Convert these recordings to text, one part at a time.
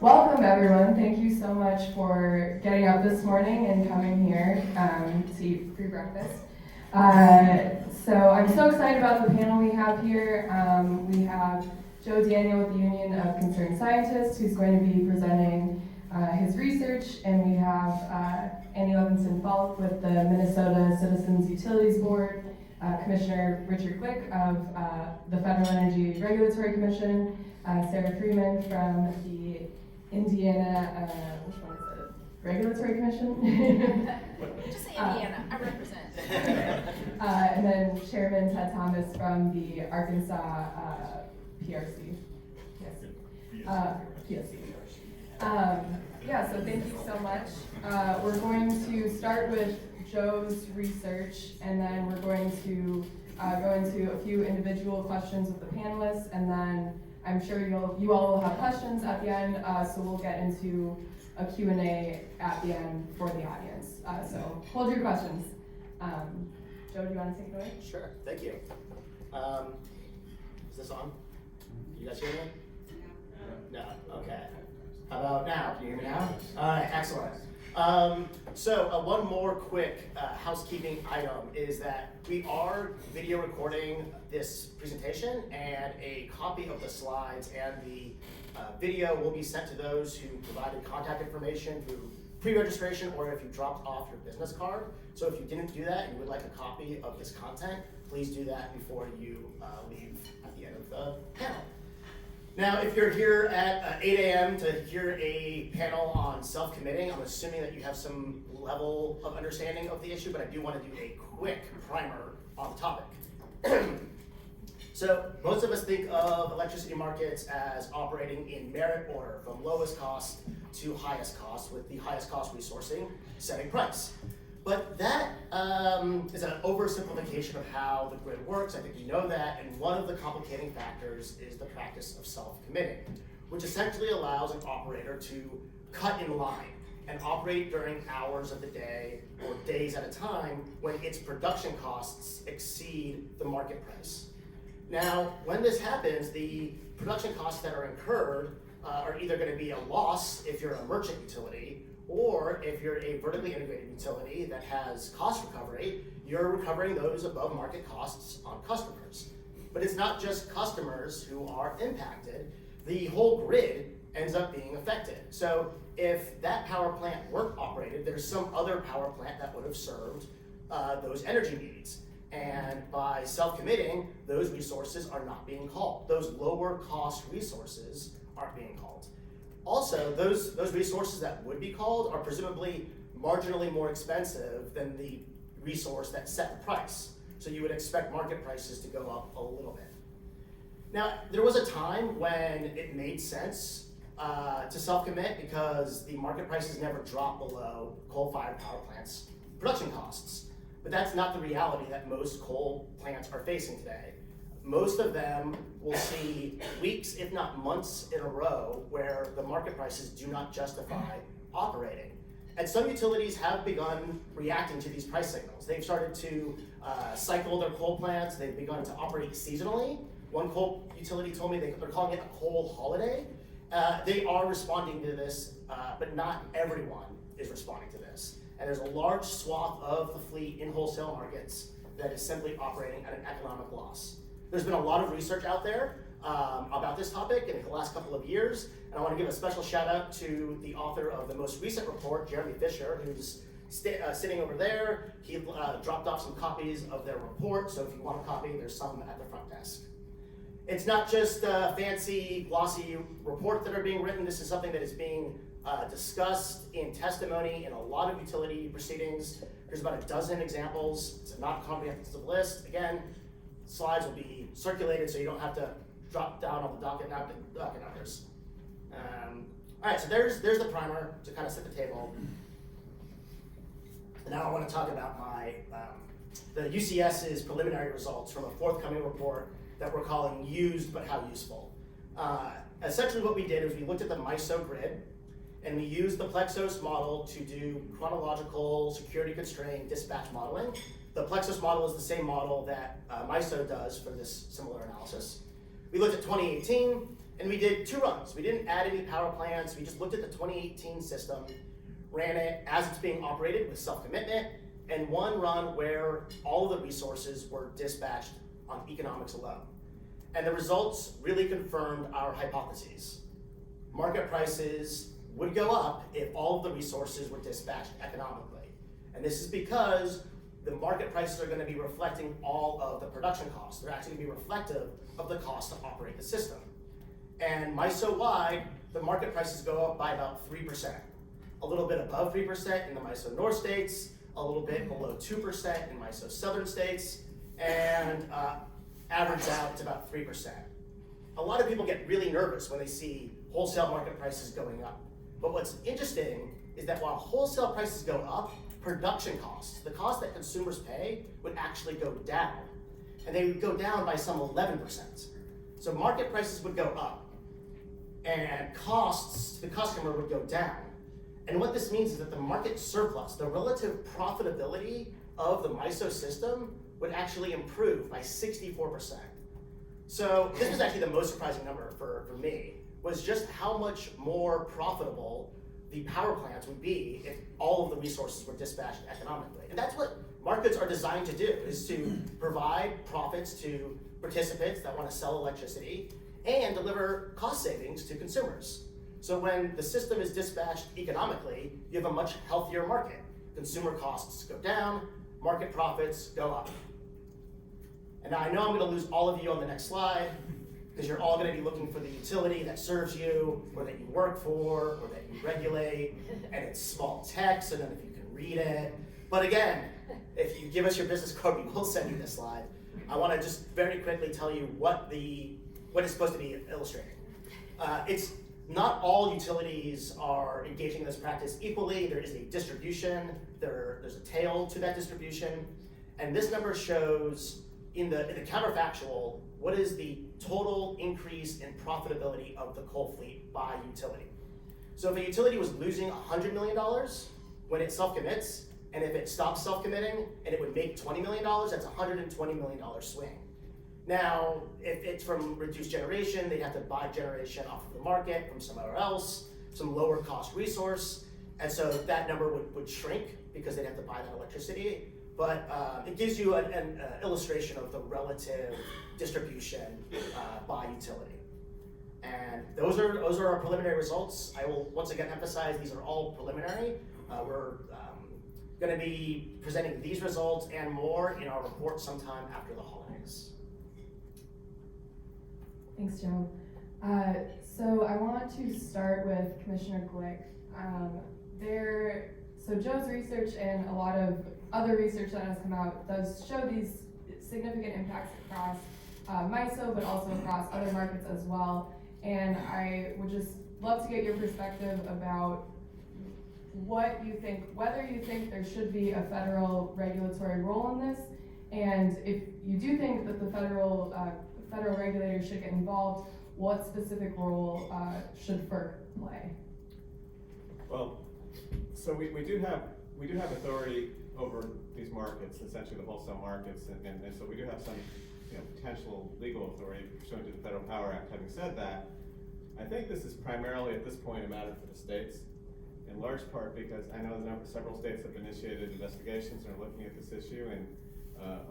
Welcome everyone. Thank you so much for getting up this morning and coming here to eat free breakfast. So I'm so excited about the panel we have here. We have Joe Daniel with the Union of Concerned Scientists, who's going to be presenting his research, and we have Annie Levinson-Falk with the Minnesota Citizens Utilities Board, Commissioner Rich Glick of the Federal Energy Regulatory Commission, Sarah Freeman from the Indiana, which one is it? Regulatory Commission? Just say Indiana, I represent. And then Chairman Ted Thomas from the Arkansas PRC. PSC. Yeah, so thank you so much. We're going to start with Joe's research, and then we're going to go into a few individual questions with the panelists, and then I'm sure you all will have questions at the end, so we'll get into a Q&A at the end for the audience. So hold your questions. Joe, do you want to take it away? Sure, thank you. Is this on? Can you guys hear me? No, okay. How about now? Can you hear me now? All right, excellent. So one more quick housekeeping item is that we are video recording this presentation, and a copy of the slides and the video will be sent to those who provided contact information through pre-registration or if you dropped off your business card. So if you didn't do that and you would like a copy of this content, please do that before you leave at the end of the panel. Now, if you're here at 8 a.m. to hear a panel on self-committing, I'm assuming that you have some level of understanding of the issue, but I do want to do a quick primer on the topic. So most of us think of electricity markets as operating in merit order from lowest cost to highest cost, with the highest cost resourcing setting price. But that is an oversimplification of how the grid works. I think you know that, and one of the complicating factors is the practice of self-committing, which essentially allows an operator to cut in line and operate during hours of the day or days at a time when its production costs exceed the market price. Now, when this happens, the production costs that are incurred are either going to be a loss if you're a merchant utility, or if you're a vertically integrated utility that has cost recovery, you're recovering those above market costs on customers. But it's not just customers who are impacted, the whole grid ends up being affected. So if that power plant weren't operated, there's some other power plant that would have served those energy needs. And by self-committing, those resources are not being called. Those lower cost resources aren't being called. Also, those resources that would be called are presumably marginally more expensive than the resource that set the price. So you would expect market prices to go up a little bit. Now, there was a time when it made sense to self-commit because the market prices never dropped below coal-fired power plants' production costs. But that's not the reality that most coal plants are facing today. Most of them will see weeks, if not months in a row, where the market prices do not justify operating. And some utilities have begun reacting to these price signals. They've started to cycle their coal plants. They've begun to operate seasonally. One coal utility told me they're calling it a coal holiday. They are responding to this, but not everyone is responding to this. And there's a large swath of the fleet in wholesale markets that is simply operating at an economic loss. There's been a lot of research out there about this topic in the last couple of years, and I want to give a special shout out to the author of the most recent report, Jeremy Fisher, who's sitting over there. He dropped off some copies of their report, so if you want a copy, there's some at the front desk. It's not just fancy, glossy reports that are being written. This is something that is being discussed in testimony in a lot of utility proceedings. There's about a dozen examples. It's a not comprehensive list. Again, slides will be circulated so you don't have to drop down on the docket numbers. All right, so there's the primer to kind of set the table. And now I want to talk about the UCS's preliminary results from a forthcoming report that we're calling Used But How Useful. Essentially what we did is we looked at the MISO grid, and we used the Plexos model to do chronological security constrained dispatch modeling. The Plexos model is the same model that MISO does for this similar analysis. We looked at 2018, And we did 2 runs. We didn't add any power plants. We just looked at the 2018 system, ran it as it's being operated with self-commitment, and 1 run where all of the resources were dispatched on economics alone. And the results really confirmed our hypotheses. Market prices would go up if all of the resources were dispatched economically. And this is because the market prices are going to be reflecting all of the production costs. They're actually going to be reflective of the cost to operate the system. And MISO-wide, the market prices go up by about 3%. A little bit above 3% in the MISO North states, a little bit below 2% in MISO Southern states, and average out to about 3%. A lot of people get really nervous when they see wholesale market prices going up. But what's interesting is that while wholesale prices go up, production costs, the cost that consumers pay, would actually go down. And they would go down by some 11%. So market prices would go up, and costs to the customer would go down. And what this means is that the market surplus, the relative profitability of the MISO system, would actually improve by 64%. So this was actually the most surprising number for me, was just how much more profitable the power plants would be if all of the resources were dispatched economically. And that's what markets are designed to do, is to provide profits to participants that want to sell electricity and deliver cost savings to consumers. So when the system is dispatched economically, you have a much healthier market. Consumer costs go down, market profits go up. And now I know I'm going to lose all of you on the next slide, because you're all going to be looking for the utility that serves you, or that you work for, or that you regulate, and it's small text, so none of you can read it. But again, if you give us your business card, we will send you this slide. I want to just very quickly tell you what it's supposed to be illustrating. It's not all utilities are engaging in this practice equally. There is a distribution, there's a tail to that distribution, and this number shows in the counterfactual what is the total increase in profitability of the coal fleet by utility. So if a utility was losing $100 million when it self-commits, and if it stops self-committing and it would make $20 million, that's a $120 million swing. Now, if it's from reduced generation, they'd have to buy generation off of the market from somewhere else, some lower cost resource, and so that number would shrink because they'd have to buy that electricity. But it gives you an illustration of the relative distribution by utility. And those are our preliminary results. I will once again emphasize these are all preliminary. We're going to be presenting these results and more in our report sometime after the holidays. Thanks, Joe. So I want to start with Commissioner Glick. So Joe's research and a lot of other research that has come out does show these significant impacts across MISO, but also across other markets as well. And I would just love to get your perspective about what you think, whether you think there should be a federal regulatory role in this, and if you do think that the federal regulators should get involved, what specific role should FERC play? Well, so we do have authority over these markets, essentially the wholesale markets, and so we do have some potential legal authority pursuant to the Federal Power Act. Having said that, I think this is primarily at this point a matter for the states, in large part because I know several states have initiated investigations and are looking at this issue, and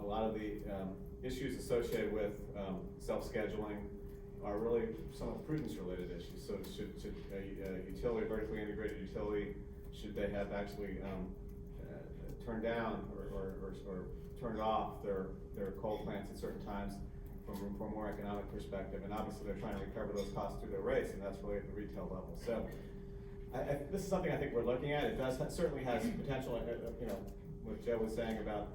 a lot of the issues associated with self-scheduling are really somewhat prudence-related issues. So should a utility, vertically integrated utility, should they have actually turned down or turned off their coal plants at certain times from a more economic perspective? And obviously they're trying to recover those costs through their rates, and that's really at the retail level. So this is something I think we're looking at. It certainly has potential, what Joe was saying about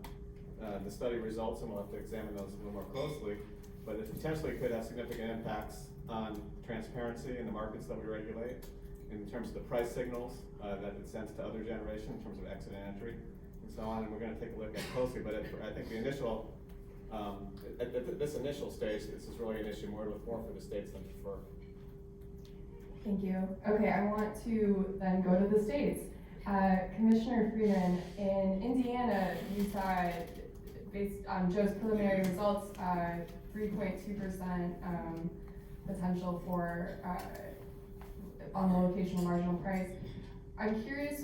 the study results, and we'll have to examine those a little more closely, but it potentially could have significant impacts on transparency in the markets that we regulate, in terms of the price signals that it sends to other generation in terms of exit and entry, and so on, and we're going to take a look at it closely. But I think the initial, at this initial stage, this is really an issue more for the states than for. Thank you. Okay, I want to then go to the states. Commissioner Freeman, in Indiana, you saw, based on Joe's preliminary results, 3.2% potential for on the locational marginal price. I'm curious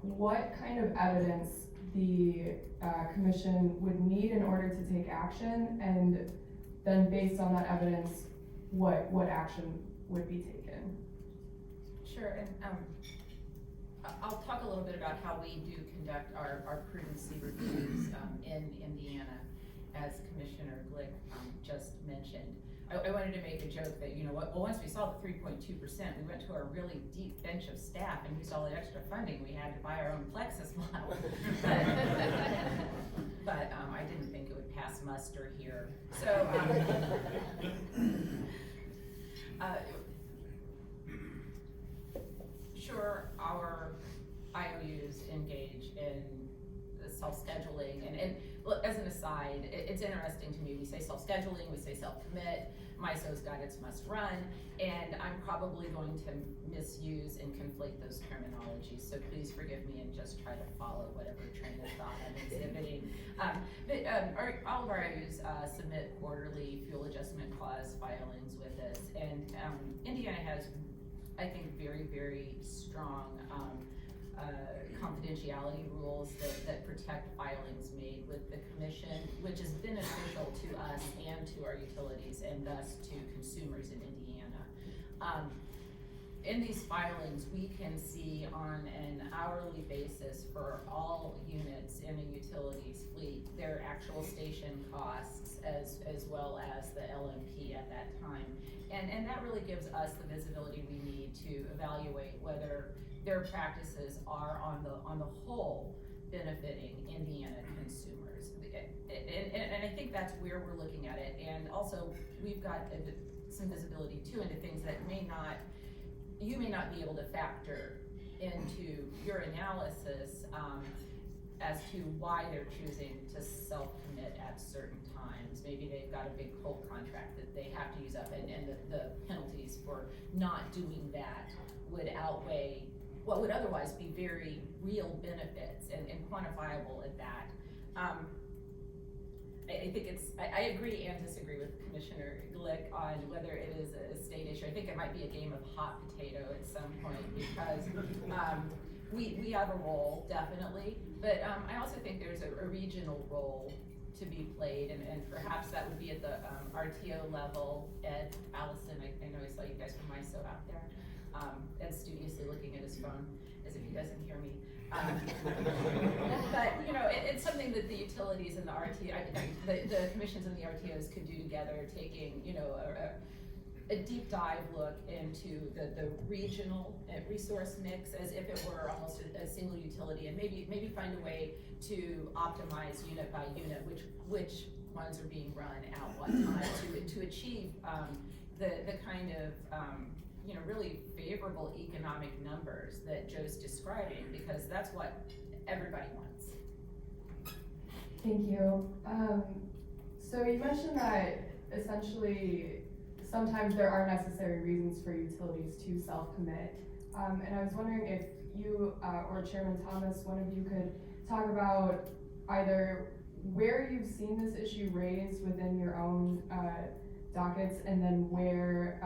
what kind of evidence the commission would need in order to take action, and then based on that evidence, what action would be taken? Sure, and I'll talk a little bit about how we do conduct our prudency reviews in Indiana, as Commissioner Glick just mentioned. I wanted to make a joke that, well, once we saw the 3.2%, we went to our really deep bench of staff and used all the extra funding we had to buy our own Plexus model. but I didn't think it would pass muster here. So, sure, our IOUs engage in self-scheduling, and look, as an aside, it's interesting to me, we say self-scheduling, we say self-commit, MISO's got its must-run, and I'm probably going to misuse and conflate those terminologies, so please forgive me and just try to follow whatever train of thought I'm exhibiting. All of our IOUs submit quarterly fuel adjustment clause filings with us, and Indiana has, I think, very, very strong confidentiality rules that protect filings made with the commission, which is beneficial to us and to our utilities and thus to consumers in Indiana. In these filings, we can see on an hourly basis for all units in a utilities fleet, their actual station costs as well as the LMP at that time. And that really gives us the visibility we need to evaluate whether their practices are on the whole benefiting Indiana consumers. And I think that's where we're looking at it. And also, we've got some visibility too into things that you may not be able to factor into your analysis as to why they're choosing to self-commit at certain times. Maybe they've got a big coal contract that they have to use up, and the penalties for not doing that would outweigh what would otherwise be very real benefits and quantifiable at that. I think I agree and disagree with Commissioner Glick on whether it is a state issue. I think it might be a game of hot potato at some point, because we have a role, definitely, but I also think there's a regional role to be played, and perhaps that would be at the RTO level. Ed, Allison, I know I saw you guys from MISO out there. Ed's studiously looking at his phone as if he doesn't hear me. But it's something that the utilities and the the commissions and the RTOs could do together, taking a deep dive look into the regional resource mix as if it were almost a single utility, and maybe find a way to optimize unit by unit which ones are being run at what time to achieve the kind of really favorable economic numbers that Joe's describing, because that's what everybody wants. Thank you. So you mentioned that essentially sometimes there are necessary reasons for utilities to self-commit. And I was wondering if you or Chairman Thomas, one of you, could talk about either where you've seen this issue raised within your own dockets, and then where,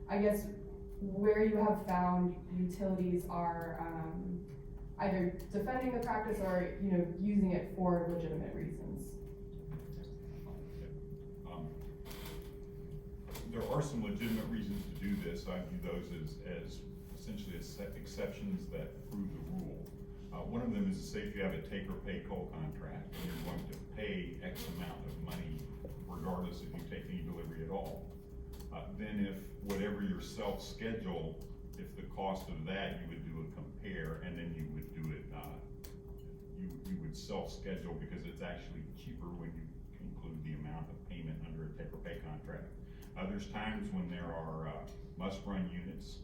I guess, where you have found utilities are either defending the practice or using it for legitimate reasons. There are some legitimate reasons to do this. I view those as essentially exceptions that prove the rule. One of them is to say if you have a take-or-pay coal contract and you're going to pay X amount of money regardless if you take any delivery at all. Then if whatever your self-schedule, if the cost of that, you would do a compare, and then you would do it, you would self-schedule because it's actually cheaper when you include the amount of payment under a take-or-pay contract. There's times when there are must-run units,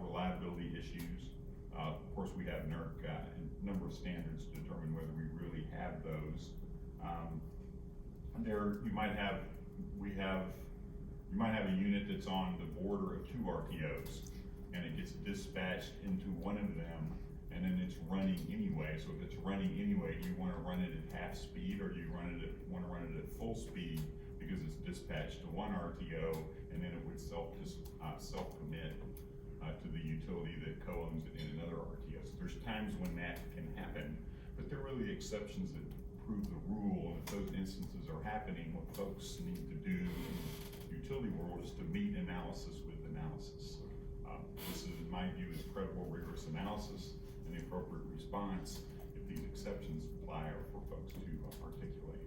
reliability issues. Of course, we have NERC and a number of standards to determine whether we really have those. You might have a unit that's on the border of two RTOs, and it gets dispatched into one of them, and then it's running anyway. So if it's running anyway, do you want to run it at half speed, or do you want to run it at full speed because it's dispatched to one RTO and then it would self-commit to the utility that co-owns it in another RTO. So there's times when that can happen, but they're really exceptions that prove the rule, and if those instances are happening, what folks need to do in the utility world is to meet analysis with analysis. This is, in my view, is credible, rigorous analysis and the appropriate response if these exceptions apply, or for folks to articulate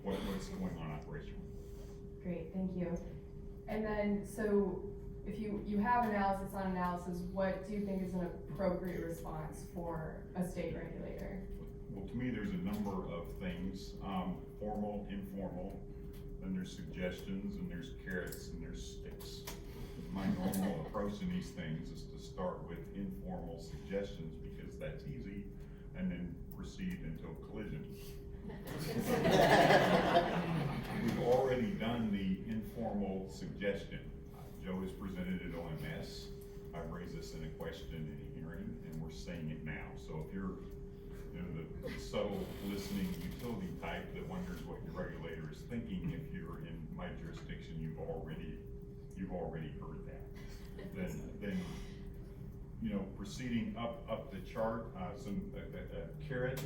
what's going on operationally. Great, thank you. And then, so if you have analysis on analysis, what do you think is an appropriate response for a state regulator? Well, to me, there's a number of things, formal, informal, then there's suggestions, and there's carrots, and there's sticks. My normal approach in these things is to start with informal suggestions, because that's easy, and then proceed until collision. We've already done the informal suggestion. Joe has presented it on OMS. I've raised this in a question in a hearing, and we're saying it now. So if you're the subtle listening utility type that wonders what your regulator is thinking, if you're in my jurisdiction, you've already heard that. Then proceeding up the chart, a carrot,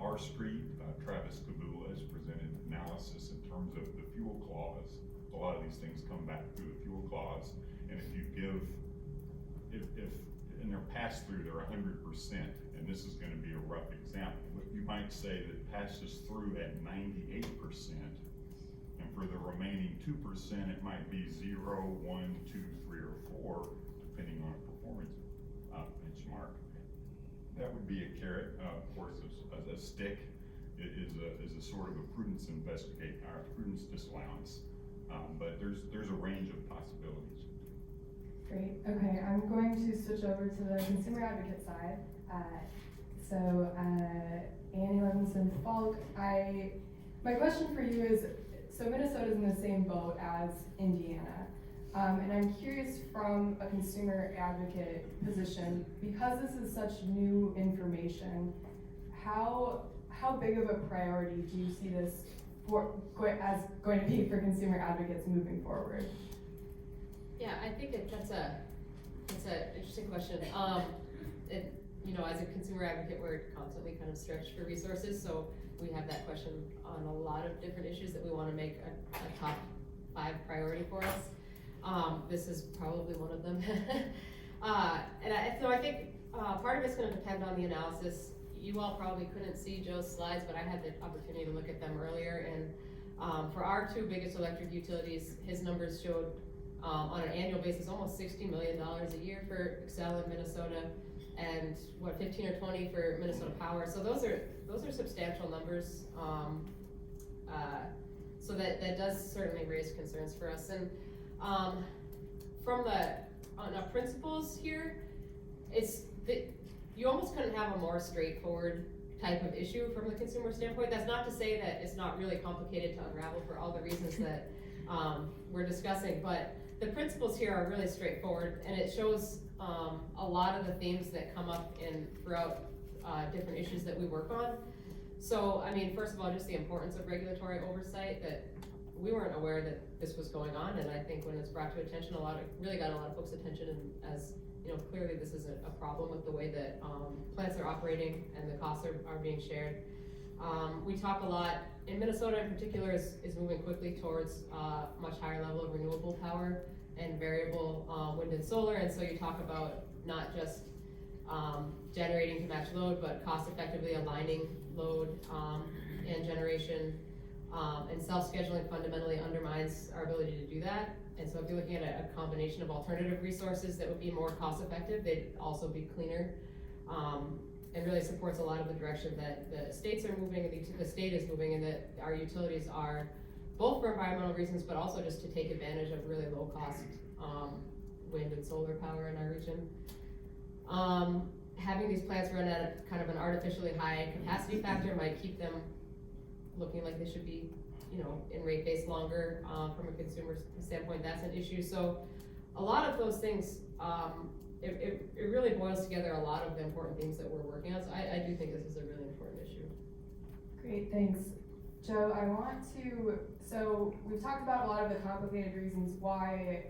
R Street, Travis Kabula has presented analysis in terms of the fuel clause. A lot of these things come back through the fuel clause, and if you give, if in their pass through they're 100%, and this is going to be a rough example, but you might say that passes through at 98%, and for the remaining 2%, it might be 0, 1, 2, 3, or 4, depending on a performance benchmark. That would be a carrot. Of course, a stick is a sort of a prudence prudence disallowance. But there's a range of possibilities. Great. Okay, I'm going to switch over to the consumer advocate side. Annie Levinson-Falk, my question for you is, so Minnesota's in the same boat as Indiana. And I'm curious from a consumer advocate position, because this is such new information, how big of a priority do you see this as going to be for consumer advocates moving forward? Yeah, I think that's an interesting question. As a consumer advocate, we're constantly kind of stretched for resources, so we have that question on a lot of different issues that we want to make a top 5 priority for us. This is probably one of them. So I think part of it's going to depend on the analysis. You all probably couldn't see Joe's slides, but I had the opportunity to look at them earlier, and for our 2 biggest electric utilities, his numbers showed on an annual basis almost $60 million a year for Xcel in Minnesota, and 15 or 20 for Minnesota Power. So those are substantial numbers. So that does certainly raise concerns for us. And from the principles here, you almost couldn't have a more straightforward type of issue from the consumer standpoint. That's not to say that it's not really complicated to unravel for all the reasons that we're discussing, but the principles here are really straightforward, and it shows a lot of the themes that come up throughout different issues that we work on. So, I mean, first of all, just the importance of regulatory oversight, that we weren't aware that this was going on, and I think when it's brought to attention, really got a lot of folks' attention, and as clearly this is a problem with the way that plants are operating and the costs are being shared. We talk a lot, in Minnesota in particular is moving quickly towards much higher level of renewable power and variable wind and solar, and so you talk about not just generating to match load, but cost effectively aligning load and generation, and self-scheduling fundamentally undermines our ability to do that. And so if you're looking at a combination of alternative resources that would be more cost effective, they'd also be cleaner, and really supports a lot of the direction that the states are moving, and the state is moving, and that our utilities are, both for environmental reasons, but also just to take advantage of really low cost wind and solar power in our region. Having these plants run at kind of an artificially high capacity factor might keep them looking like they should be, in rate base longer. From a consumer standpoint, that's an issue. So a lot of those things, it really boils together a lot of the important things that we're working on. So I do think this is a really important issue. Great, thanks. Joe, I want to, so we've talked about a lot of the complicated reasons why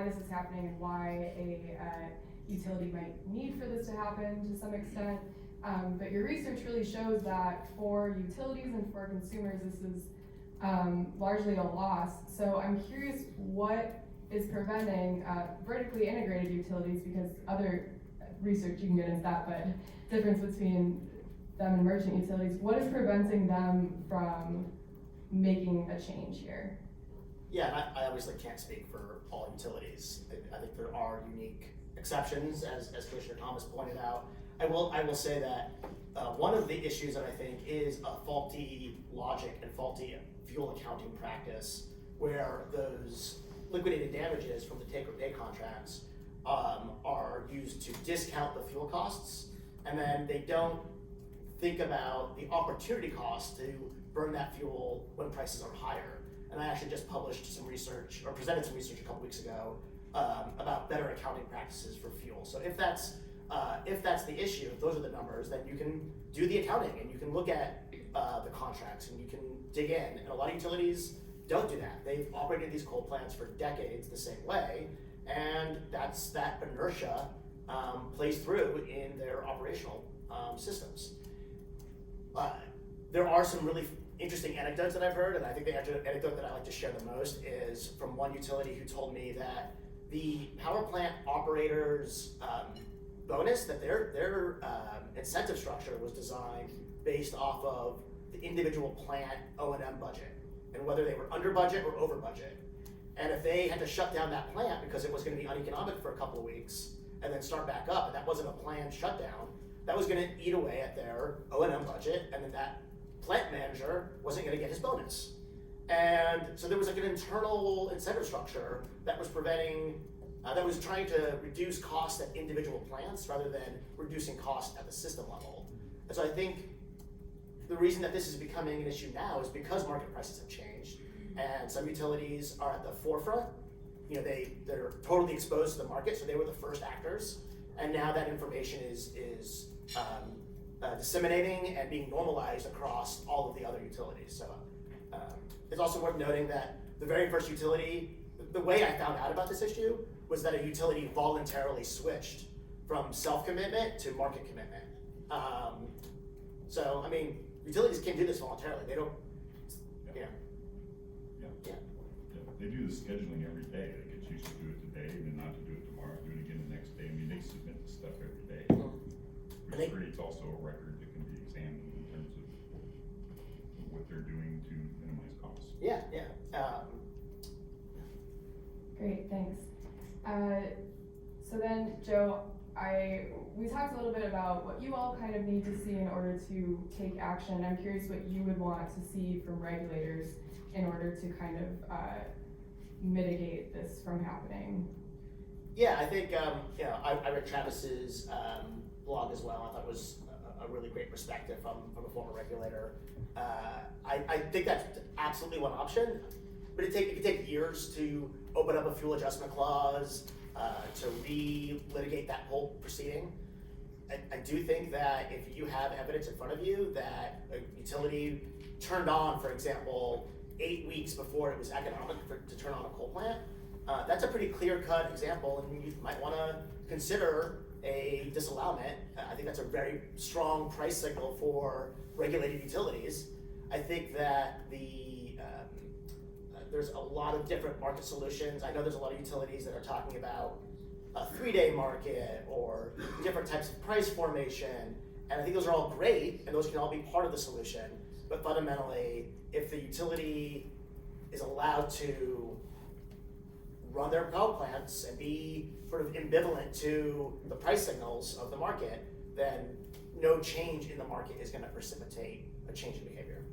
this is happening and why a utility might need for this to happen to some extent. But your research really shows that for utilities and for consumers, this is largely a loss. So I'm curious what is preventing vertically integrated utilities, because other research, you can get into that, but difference between them and merchant utilities, what is preventing them from making a change here? Yeah, I obviously can't speak for all utilities. I think there are unique exceptions, as Commissioner Thomas pointed out. I will say that one of the issues that I think is a faulty logic and faulty fuel accounting practice, where those liquidated damages from the take-or-pay contracts are used to discount the fuel costs, and then they don't think about the opportunity cost to burn that fuel when prices are higher. And I actually just published some research, or presented some research a couple weeks ago, about better accounting practices for fuel. So if that's the issue, if those are the numbers, then you can do the accounting and you can look at the contracts and you can dig in. And a lot of utilities don't do that. They've operated these coal plants for decades the same way, and that inertia plays through in their operational systems. There are some really interesting anecdotes that I've heard, and I think the anecdote that I like to share the most is from one utility who told me that the power plant operators' bonus, that their incentive structure was designed based off of the individual plant O&M budget, and whether they were under budget or over budget. And if they had to shut down that plant because it was going to be uneconomic for a couple of weeks and then start back up, and that wasn't a planned shutdown, that was going to eat away at their O&M budget, and then that plant manager wasn't going to get his bonus. And so there was like an internal incentive structure that was preventing, that was trying to reduce costs at individual plants rather than reducing costs at the system level. And so I think the reason that this is becoming an issue now is because market prices have changed, and some utilities are at the forefront. You know, they're totally exposed to the market, so they were the first actors, and now that information is disseminating and being normalized across all of the other utilities. So it's also worth noting that the very first utility, the way I found out about this issue was that a utility voluntarily switched from self-commitment to market commitment. So, I mean, utilities can do this voluntarily. They don't, Yeah. They do the scheduling every day. They could choose to do it today and then not to do it tomorrow, do it again the next day. I mean, they submit the stuff every day, which creates also a record that can be examined in terms of what they're doing to minimize costs. Yeah. Great, thanks. So then, Joe, we talked a little bit about what you all kind of need to see in order to take action. I'm curious what you would want to see from regulators in order to kind of mitigate this from happening. Yeah, I think, I read Travis's blog as well. I thought it was a really great perspective from a former regulator. I think that's absolutely one option, but it could take years to open up a fuel adjustment clause, to re-litigate that whole proceeding. I do think that if you have evidence in front of you that a utility turned on, for example, 8 weeks before it was economic to turn on a coal plant, that's a pretty clear-cut example, and you might want to consider a disallowment. I think that's a very strong price signal for regulated utilities. I think that there's a lot of different market solutions. I know there's a lot of utilities that are talking about a 3-day market or different types of price formation, and I think those are all great, and those can all be part of the solution. But fundamentally, if the utility is allowed to run their power plants and be sort of ambivalent to the price signals of the market, then no change in the market is going to precipitate a change in behavior.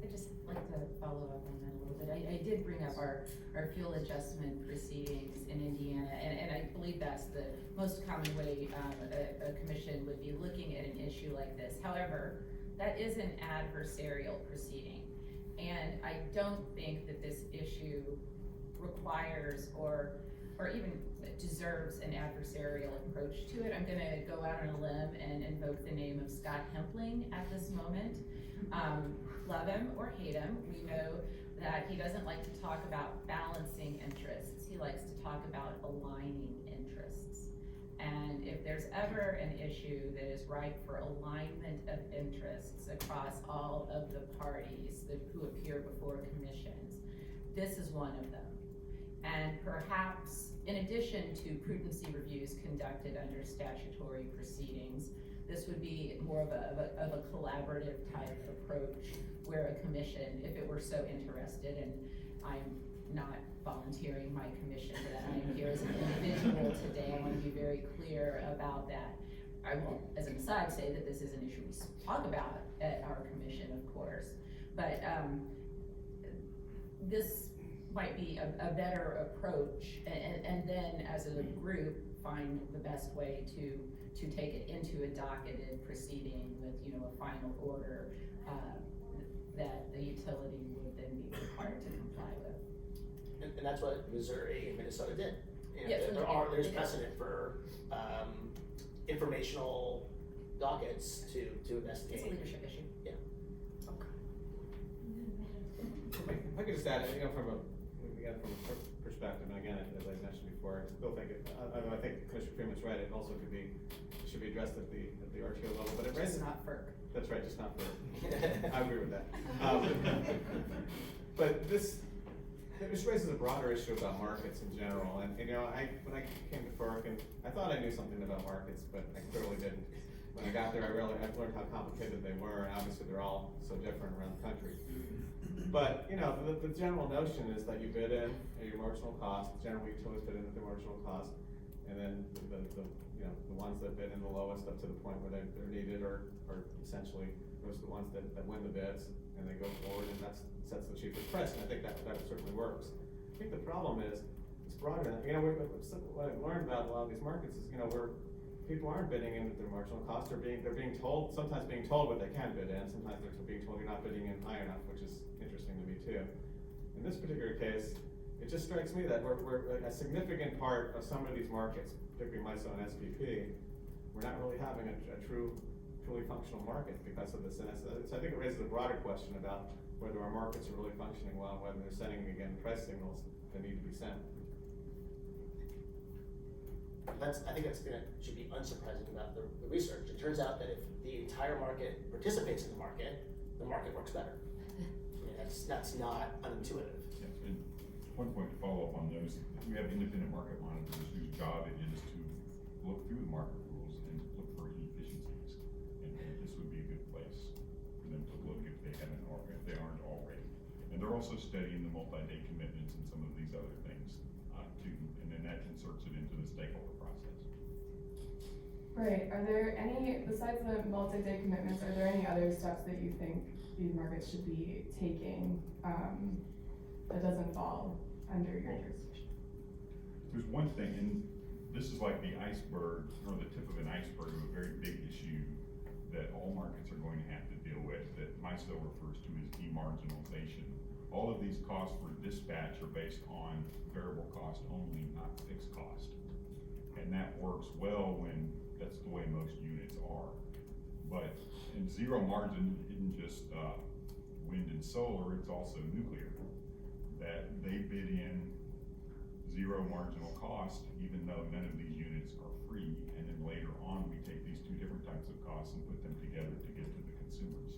I'd just like to follow up on that a little bit. I did bring up our fuel adjustment proceedings in Indiana, and I believe that's the most common way a commission would be looking at an issue like this. However, that is an adversarial proceeding, and I don't think that this issue requires or even deserves an adversarial approach to it. I'm going to go out on a limb and invoke the name of Scott Hempling at this moment. Love him or hate him, we know that he doesn't like to talk about balancing interests. He likes to talk about aligning interests. And if there's ever an issue that is ripe for alignment of interests across all of the parties who appear before commissions, this is one of them. And perhaps, in addition to prudency reviews conducted under statutory proceedings, this would be more of a collaborative type approach where a commission, if it were so interested, and I'm not volunteering my commission for that, I am here as an individual today, I want to be very clear about that. I will, as an aside, say that this is an issue we talk about at our commission, of course, but this might be a better approach, and then as a group find the best way to take it into a docketed proceeding with, you know, a final order that the utility would then be required to comply with. And that's what Missouri and Minnesota did. You know, Yes, there's precedent for informational dockets to investigate. It's a leadership issue. Yeah. If I could just add, you know, from a perspective, and again, as I mentioned before, I still think I think Commissioner Freeman's right, it also should be addressed at the RTO level, but it raises. Just not FERC. That's right, just not FERC. I agree with that. But this raises a broader issue about markets in general, and you know, when I came to FERC, and I thought I knew something about markets, but I clearly didn't. When I got there, I learned how complicated they were, and obviously they're all so different around the country. But, you know, the general notion is that you bid in at your marginal cost, generally utilities bid in at their marginal cost, and then the ones that bid in the lowest up to the point where they're needed are essentially those are the ones that win the bids, and they go forward, and that sets the cheapest price, and I think that certainly works. I think the problem is, it's broader than, you know, what I've learned about a lot of these markets is, you know, people aren't bidding in at their marginal cost, they're being told, sometimes being told what they can bid in, sometimes they're being told you're not bidding in high enough, which is interesting to me too. In this particular case, it just strikes me that we're a significant part of some of these markets, particularly MISO and SPP, we're not really having a truly functional market because of this. And so I think it raises a broader question about whether our markets are really functioning well, and whether they're sending, again, price signals that need to be sent. I think should be unsurprising about the research. It turns out that if the entire market participates in the market works better. I mean, that's not unintuitive. Yes, and one point to follow up on those, we have independent market monitors whose job it is to look through the market rules and look for inefficiencies. And this would be a good place for them to look if they haven't already, if they aren't already. And they're also studying the multi-day commitments and some of these other things too, and then that inserts it into the stakeholder process. Right, are there any, besides the multi-day commitments, are there any other steps that you think these markets should be taking that doesn't fall under your jurisdiction? There's one thing, and this is like the iceberg, or the tip of an iceberg of a very big issue that all markets are going to have to deal with, that MISO refers to as demarginalization. All of these costs for dispatch are based on variable cost only, not fixed cost. And that works well when that's the way most units are. But in zero margin isn't just wind and solar, it's also nuclear. That they bid in zero marginal cost, even though none of these units are free, and then later on we take these two different types of costs and put them together to get to the consumers.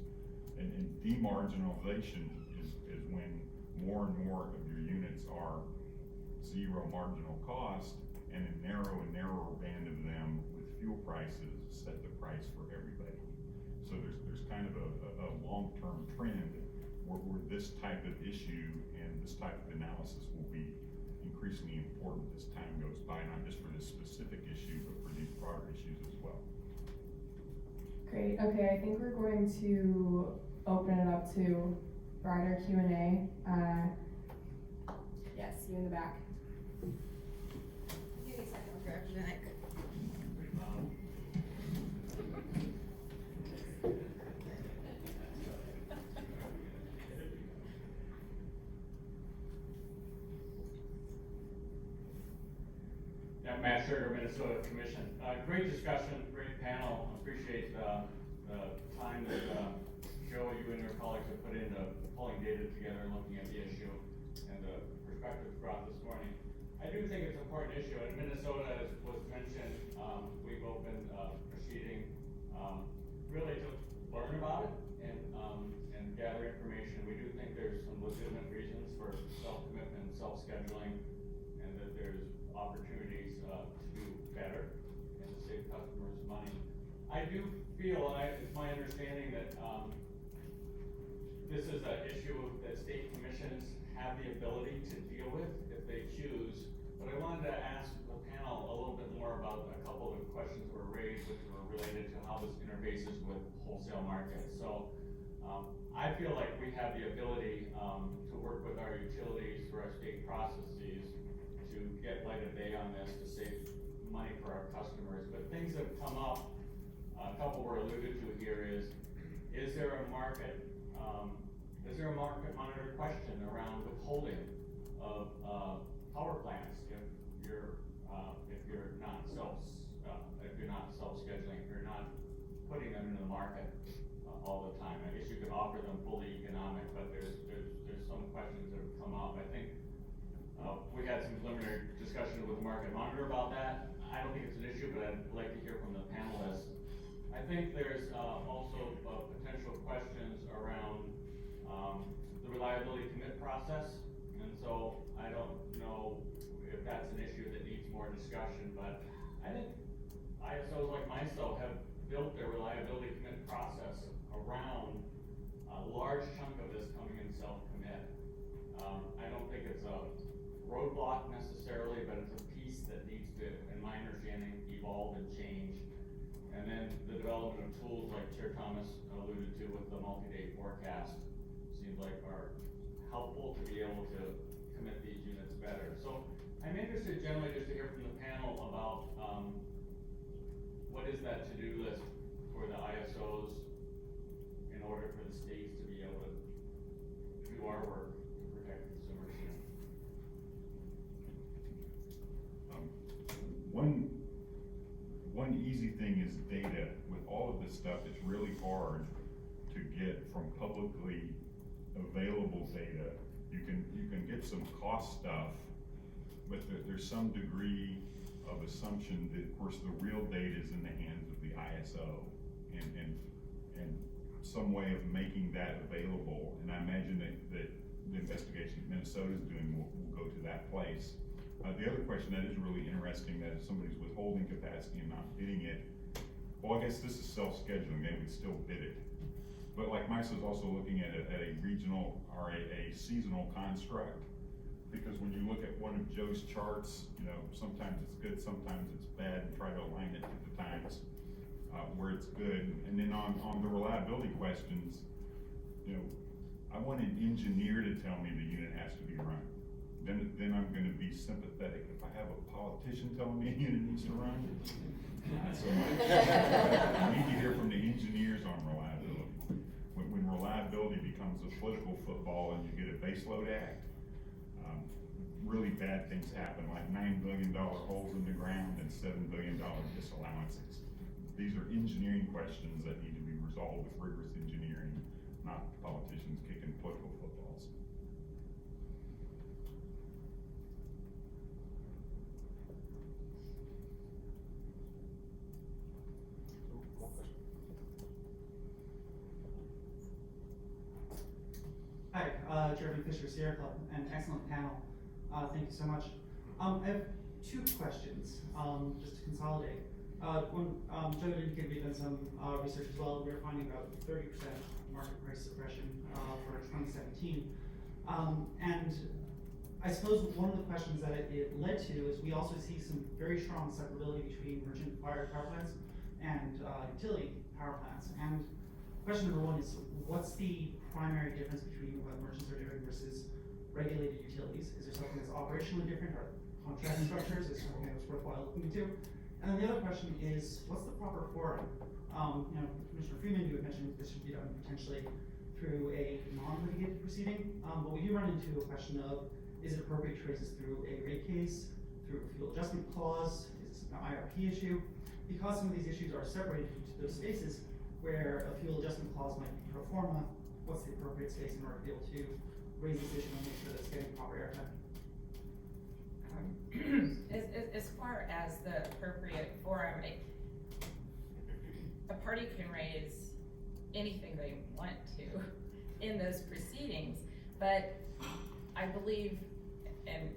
And demarginalization is when more and more of your units are zero marginal cost, and a narrower and narrower band of them with fuel prices set the price for everybody. So there's kind of a long-term trend where this type of issue and this type of analysis will be increasingly important as time goes by, not just for this specific issue, but for these broader issues as well. Great, okay, I think we're going to open it up to broader Q&A. Yes, you in the back. Matt Sugar, Minnesota Commission. Great discussion, great panel. Appreciate the time that Joe, you and your colleagues have put in pulling data together and looking at the issue and the perspectives brought this morning. I do think it's an important issue. In Minnesota, as was mentioned, we've opened a proceeding really to learn about it and gather information. We do think there's some legitimate reasons for self-commitment and self-scheduling, and that there's opportunities to do better and to save customers money. I do feel, and it's my understanding that this is an issue that state commissions have the ability to deal with if they choose. But I wanted to ask the panel a little bit more about a couple of questions that were raised, which were related to how this interfaces with wholesale markets. So I feel like we have the ability to work with our utilities through our state processes to get light of day on this to save money for our customers. But things that have come up, a couple were alluded to here, is there a market monitor question around withholding of power plants if you're not self-scheduling, if you're not putting them into the market all the time? I guess you could offer them fully economic, but there's some questions that have come up. I think we had some preliminary discussion with the market monitor about that. I don't think it's an issue, but I'd like to hear from the panelists. I think there's also potential questions around the reliability commit process, and so I don't know if that's an issue that needs more discussion, but I think ISOs like MISO have built their reliability commit process around a large chunk of this coming in self-commit. I don't think it's a roadblock necessarily, but it's a piece that needs to, in my understanding, evolve and change. And then the development of tools like Chair Thomas alluded to with the multi-day forecast seems like are helpful to be able to commit these units better. So I'm interested generally just to hear from the panel about what is that to-do list for the ISOs in order for the states to be able to do our work to protect consumers. One easy thing is data. With all of this stuff, it's really hard to get from publicly available data. You can get some cost stuff, but there's some degree of assumption that, of course, the real data is in the hands of the ISO, and some way of making that available. And I imagine that the investigation Minnesota is doing will go to that place. The other question that is really interesting, that if somebody's withholding capacity and not bidding it, well, I guess this is self-scheduling, they would still bid it. But like MISO is also looking at a regional or a seasonal construct, because when you look at one of Joe's charts, sometimes it's good, sometimes it's bad, and try to align it to the times where it's good. And then on the reliability questions, I want an engineer to tell me the unit has to be run. Then I'm going to be sympathetic. If I have a politician telling me a unit needs to run, not so much. I need to hear from the engineers on reliability. When reliability becomes a political football and you get a baseload act, really bad things happen, like $9 billion holes in the ground and $7 billion disallowances. These are engineering questions that need to be resolved with rigorous engineering, not politicians kicking political footballs. Hi, Jeremy Fisher, Sierra Club, an excellent panel. Thank you so much. I have two questions, just to consolidate. When Joe indicated we've done some research as well, we were finding about 30% market price suppression for 2017. And I suppose one of the questions that it led to is we also see some very strong separability between merchant-fired power plants and utility power plants. And question number one is, what's the primary difference between what merchants are doing versus regulated utilities? Is there something that's operationally different, or contract structures? Is something that's worthwhile looking into? And then the other question is, what's the proper forum? Commissioner Freeman, you had mentioned this should be done potentially through a non-litigated proceeding, but we do run into a question of, is it appropriate to raise this through a rate case, through a fuel adjustment clause? Is this an IRP issue? Because some of these issues are separated into those spaces, where a fuel adjustment clause might be pro forma, what's the appropriate space in order to be able to raise this issue and make sure that it's getting proper airtime? As far as the appropriate forum, a party can raise anything they want to in those proceedings, but I believe, and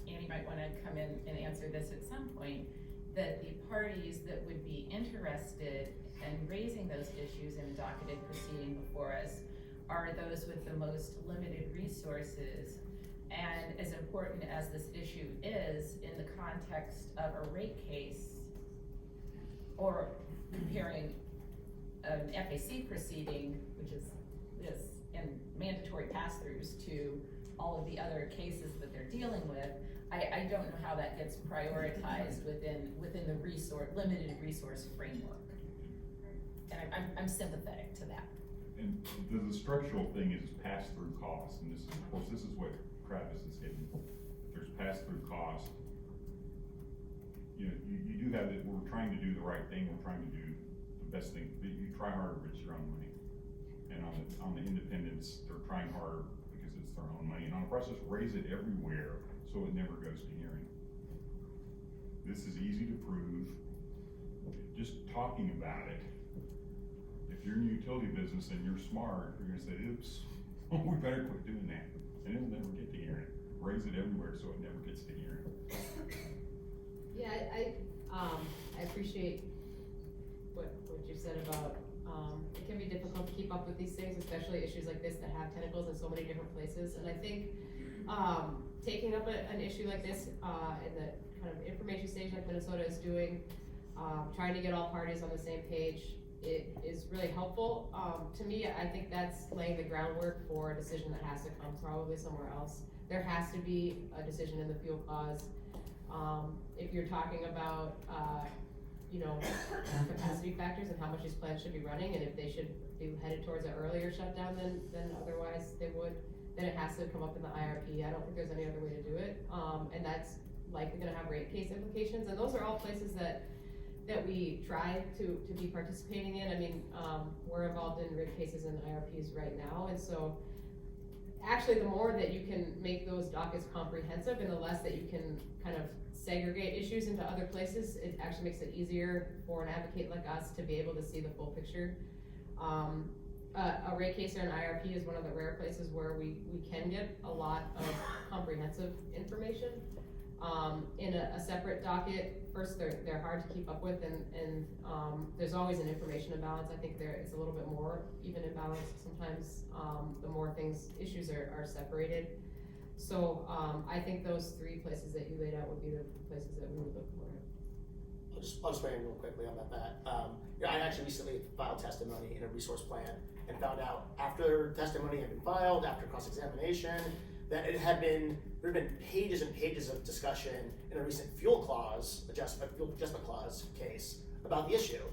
Annie might want to come in and answer this at some point, that the parties that would be interested in raising those issues in a docketed proceeding before us are those with the most limited resources. And as important as this issue is in the context of a rate case or comparing an FAC proceeding, which is this, and mandatory pass-throughs to all of the other cases that they're dealing with, I don't know how that gets prioritized within the limited resource framework. And I'm sympathetic to that. And the structural thing is pass-through costs, and this is, of course, this is what Travis is getting. There's pass-through cost. You know, you do have that. We're trying to do the right thing. We're trying to do the best thing. But you try harder, but it's your own money. And on the independents, they're trying harder because it's their own money. And on the process, raise it everywhere so it never goes to hearing. This is easy to prove. Just talking about it. If you're in the utility business and you're smart, you're gonna say, oops, we better quit doing that. And it'll never get to hearing. Raise it everywhere so it never gets to hearing. Yeah, I appreciate what you said about, it can be difficult to keep up with these things, especially issues like this that have tentacles in so many different places. And I think, taking up an issue like this, in the kind of information stage like Minnesota is doing, trying to get all parties on the same page, it is really helpful. To me, I think that's laying the groundwork for a decision that has to come probably somewhere else. There has to be a decision in the fuel clause. If you're talking about, capacity factors and how much these plants should be running, and if they should be headed towards an earlier shutdown than otherwise they would, then it has to come up in the IRP. I don't think there's any other way to do it. And that's likely gonna have rate case implications. And those are all places that we try to be participating in. I mean, we're involved in rate cases and IRPs right now, and so actually the more that you can make those dockets comprehensive and the less that you can kind of segregate issues into other places, it actually makes it easier for an advocate like us to be able to see the full picture. A rate case or an IRP is one of the rare places where we can get a lot of comprehensive information. In a separate docket, first they're hard to keep up with, and there's always an information imbalance. I think it's a little bit more even imbalanced sometimes, the more issues are separated. So I think those three places that you laid out would be the places that we would look for. I'll just weigh in real quickly on that. I actually recently filed testimony in a resource plan and found out after testimony had been filed, after cross-examination, that there had been pages and pages of discussion in a recent fuel adjustment clause case about the issue.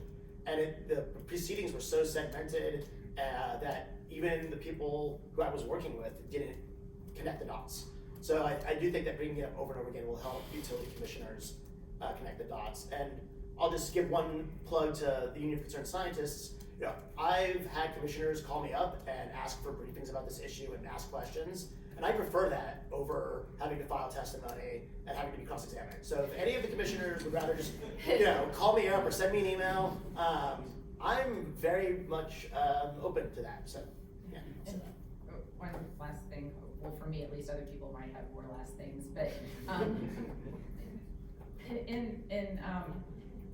And the proceedings were so segmented that even the people who I was working with didn't connect the dots. So I do think that bringing it up over and over again will help utility commissioners connect the dots. And I'll just give one plug to the Union of Concerned Scientists. I've had commissioners call me up and ask for briefings about this issue and ask questions. And I prefer that over having to file testimony and having to be cross-examined. So if any of the commissioners would rather just, call me up or send me an email, I'm very much open to that. So, yeah. And one last thing, well, for me at least, other people might have more last things, but in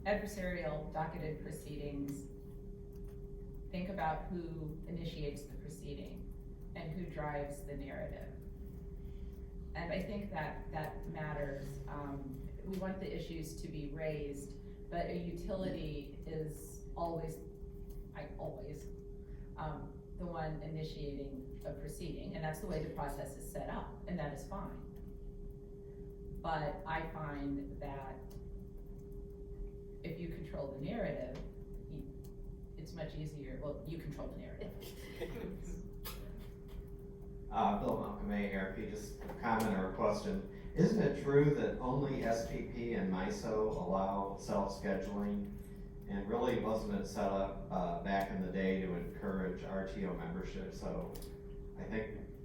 adversarial docketed proceedings, think about who initiates the proceeding and who drives the narrative. And I think that matters. We want the issues to be raised, but a utility is always the one initiating a proceeding, and that's the way the process is set up, and that is fine. But I find that if you control the narrative, it's much easier. Well, you control the narrative. Bill Malcolm, AARP, just a comment or a question. Isn't it true that only SPP and MISO allow self-scheduling And really wasn't it set up back in the day to encourage RTO membership, so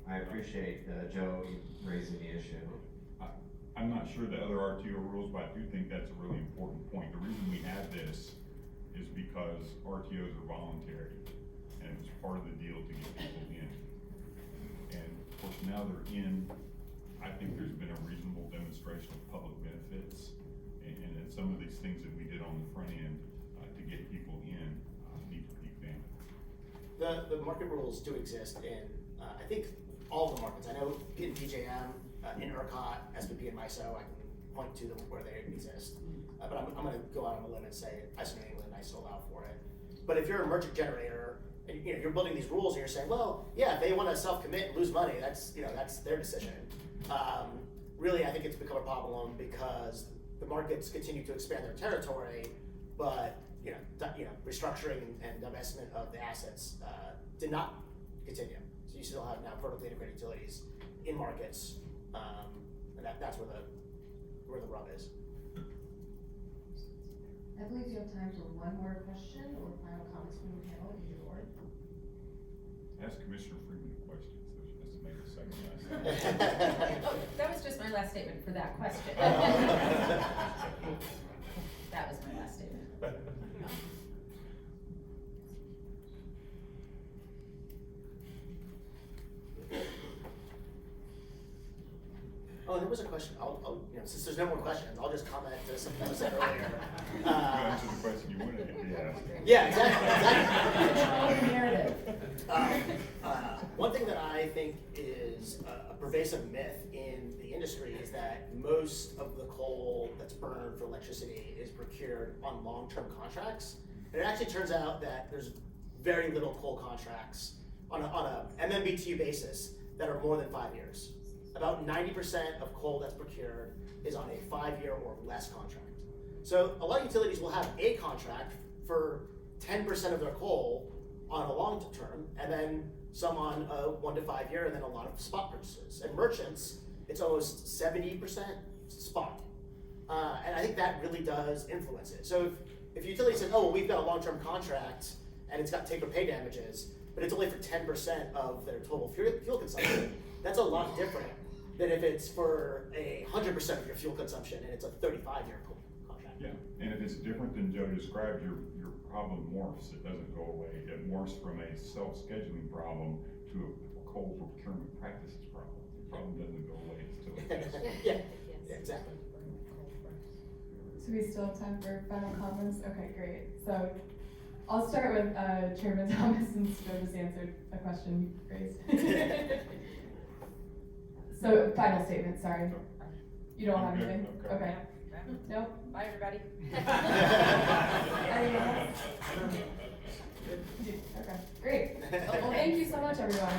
I appreciate Joe raising the issue. I'm not sure the other RTO rules, but I do think that's a really important point. The reason we have this is because RTOs are voluntary, and it was part of the deal to get people in. And of course, now they're in, I think there's been a reasonable demonstration of public benefits, and some of these things that we did on the front end to get people in need to be examined. The market rules do exist in, I think, all the markets. I know in PJM, in ERCOT, SPP, and MISO, I can point to them where they exist. But I'm going to go out on a limb and say ISO New England, ISO allow for it. But if you're a merchant generator and you're building these rules and you're saying, well, yeah, if they want to self-commit and lose money, that's their decision. Really, I think it's become a problem because the markets continue to expand their territory, but restructuring and divestment of the assets did not continue. So you still have now vertically integrated utilities in markets, and that's where the rub is. I believe you have time for one more question or final comments from the panel, either or. Ask Commissioner Freeman a question, so she has to make a second last. Oh, that was just my last statement for that question. That was my last statement. Oh, there was a question. I'll since there's no more questions, I'll just comment to something that was said earlier. You answered the question you wanted to ask. Yeah, exactly. Control the narrative. One thing that I think is a pervasive myth in the industry is that most of the coal that's burned for electricity is procured on long-term contracts. And it actually turns out that there's very little coal contracts on a MMBTU basis that are more than 5 years. About 90% of coal that's procured is on a 5-year or less contract. So a lot of utilities will have a contract for 10% of their coal on a long term, and then some on a 1 to 5 year, and then a lot of spot purchases. And merchants, it's almost 70% spot. And I think that really does influence it. So if utility says, oh, well, we've got a long-term contract and it's got take or pay damages, but it's only for 10% of their total fuel consumption, that's a lot different than if it's for 100% of your fuel consumption and it's a 35-year contract. Yeah, and if it's different than Joe described, your problem morphs. It doesn't go away. It morphs from a self-scheduling problem to a coal procurement practices problem. The problem doesn't go away, it's still exists. Yeah, exactly. So we still have time for final comments? Okay, great. So I'll start with Chairman Thomas, since Joe just answered a question raised. So final statement, sorry. You don't have anything? Okay. No? Bye, everybody. Okay, great. Well, thank you so much, everyone.